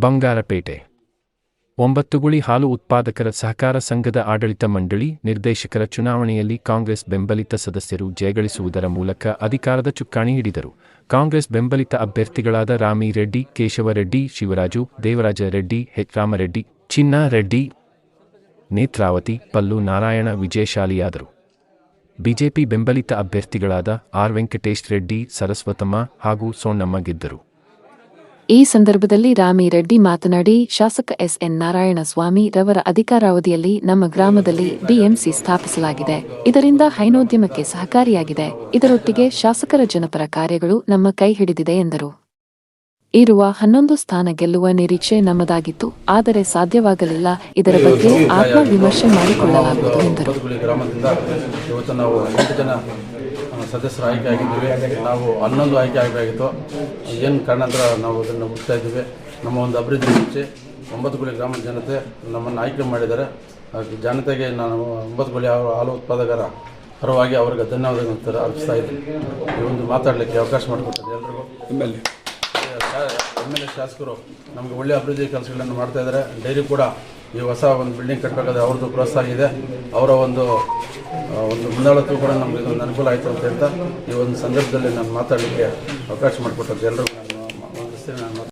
ಬಂಗಾರಪೇಟೆ 9 ಹಾಲು ಉತ್ಪಾದಕರ ಸಹಕಾರ ಸಂಘದ ಆಡಳಿತ ಮಂಡಳಿ ನಿರ್ದೇಶಕರ ಚುನಾವಣೆಯಲ್ಲಿ ಕಾಂಗ್ರೆಸ್ ಬೆಂಬಲಿತ ಸದಸ್ಯರು ಜಯಗಳಿಸುವುದರ ಮೂಲಕ ಅಧಿಕಾರದ ಚುಕ್ಕಾಣಿ ಹಿಡಿದರು. ಕಾಂಗ್ರೆಸ್ ಬೆಂಬಲಿತ ಅಭ್ಯರ್ಥಿಗಳಾದ ರಾಮಿರೆಡ್ಡಿ, ಕೇಶವರೆಡ್ಡಿ, ಶಿವರಾಜು, ದೇವರಾಜ ರೆಡ್ಡಿ, ಎಚ್ ರಾಮರೆಡ್ಡಿ, ಚಿನ್ನಾ ರೆಡ್ಡಿ, ನೇತ್ರಾವತಿ, ಪಲ್ಲು ನಾರಾಯಣ ವಿಜಯಶಾಲಿಯಾದರು. ಬಿಜೆಪಿ ಬೆಂಬಲಿತ ಅಭ್ಯರ್ಥಿಗಳಾದ ಆರ್ ವೆಂಕಟೇಶ್ ರೆಡ್ಡಿ, ಸರಸ್ವತಮ್ಮ ಹಾಗೂ ಸೋಣ್ಣಮ್ಮ ಗೆದ್ದರು. ಈ ಸಂದರ್ಭದಲ್ಲಿ ರಾಮಿರೆಡ್ಡಿ ಮಾತನಾಡಿ, ಶಾಸಕ ಎಸ್.ಎನ್. ನಾರಾಯಣಸ್ವಾಮಿ ರವರ ಅಧಿಕಾರಾವಧಿಯಲ್ಲಿ ನಮ್ಮ ಗ್ರಾಮದಲ್ಲಿ ಡಿಎಂಸಿ ಸ್ಥಾಪಿಸಲಾಗಿದೆ. ಇದರಿಂದ ಹೈನೋದ್ಯಮಕ್ಕೆ ಸಹಕಾರಿಯಾಗಿದೆ. ಇದರೊಟ್ಟಿಗೆ ಶಾಸಕರ ಜನಪರ ಕಾರ್ಯಗಳು ನಮ್ಮ ಕೈ ಹಿಡಿದಿದೆ ಎಂದರು. ಇರುವ 11 ಸ್ಥಾನ ಗೆಲ್ಲುವ ನಿರೀಕ್ಷೆ ನಮ್ಮದಾಗಿತ್ತು, ಆದರೆ ಸಾಧ್ಯವಾಗಲಿಲ್ಲ. ಇದರ ಬಗ್ಗೆ ಆತ್ಮವಿಮರ್ಶೆ ಮಾಡಿಕೊಳ್ಳಲಾಗುವುದು ಎಂದರು. ಸದಸ್ಯರು ಆಯ್ಕೆ ಆಗಿದ್ದೀವಿ. ನಾವು 11 ಆಯ್ಕೆ ಆಗಬೇಕಾಗಿತ್ತು. ಏನು ಕಾರಣಾಂತರ ನಾವು ಅದನ್ನು ಮುಟ್ತಾ ಇದ್ದೀವಿ. ನಮ್ಮ ಒಂದು ಅಭಿವೃದ್ಧಿ ಇಚ್ಛೆ 9 ಗ್ರಾಮದ ಜನತೆ ನಮ್ಮನ್ನು ಆಯ್ಕೆ ಮಾಡಿದ್ದಾರೆ. ಜನತೆಗೆ ನಾನು 9 ಹಾಲು ಉತ್ಪಾದಕರ ಪರವಾಗಿ ಅವರಿಗೆ ಧನ್ಯವಾದಗಳು ಅರ್ಪಿಸ್ತಾ ಇದ್ದೀನಿ. ಈ ಒಂದು ಮಾತಾಡಲಿಕ್ಕೆ ಅವಕಾಶ ಮಾಡಿಕೊಡ್ತಾರೆ ಎಲ್ರಿಗೂ. MLA ಶಾಸಕರು ನಮಗೆ ಒಳ್ಳೆಯ ಅಭಿವೃದ್ಧಿ ಕೆಲಸಗಳನ್ನು ಮಾಡ್ತಾ ಇದ್ದಾರೆ. ಡೈರಿ ಕೂಡ ಈ ಹೊಸ ಒಂದು ಬಿಲ್ಡಿಂಗ್ ಕಟ್ಟಬೇಕಾದ್ರೆ ಅವ್ರದ್ದು ಪ್ರೋತ್ಸಾಹ ಇದೆ. ಅವರ ಒಂದು ಮುಂದಾಳತ್ವ ಕೂಡ ನಮಗೆ ಇದೊಂದು ಅನುಕೂಲ ಆಯಿತು ಅಂತ ಹೇಳ್ತಾ ಈ ಒಂದು ಸಂದರ್ಭದಲ್ಲಿ ನಾನು ಮಾತಾಡಲಿಕ್ಕೆ ಅವಕಾಶ ಮಾಡಿಕೊಟ್ಟದ್ದು ಎಲ್ಲರಿಗೂ ನಾನು ವಂದಿಸ್ತೀನಿ. ನಾನು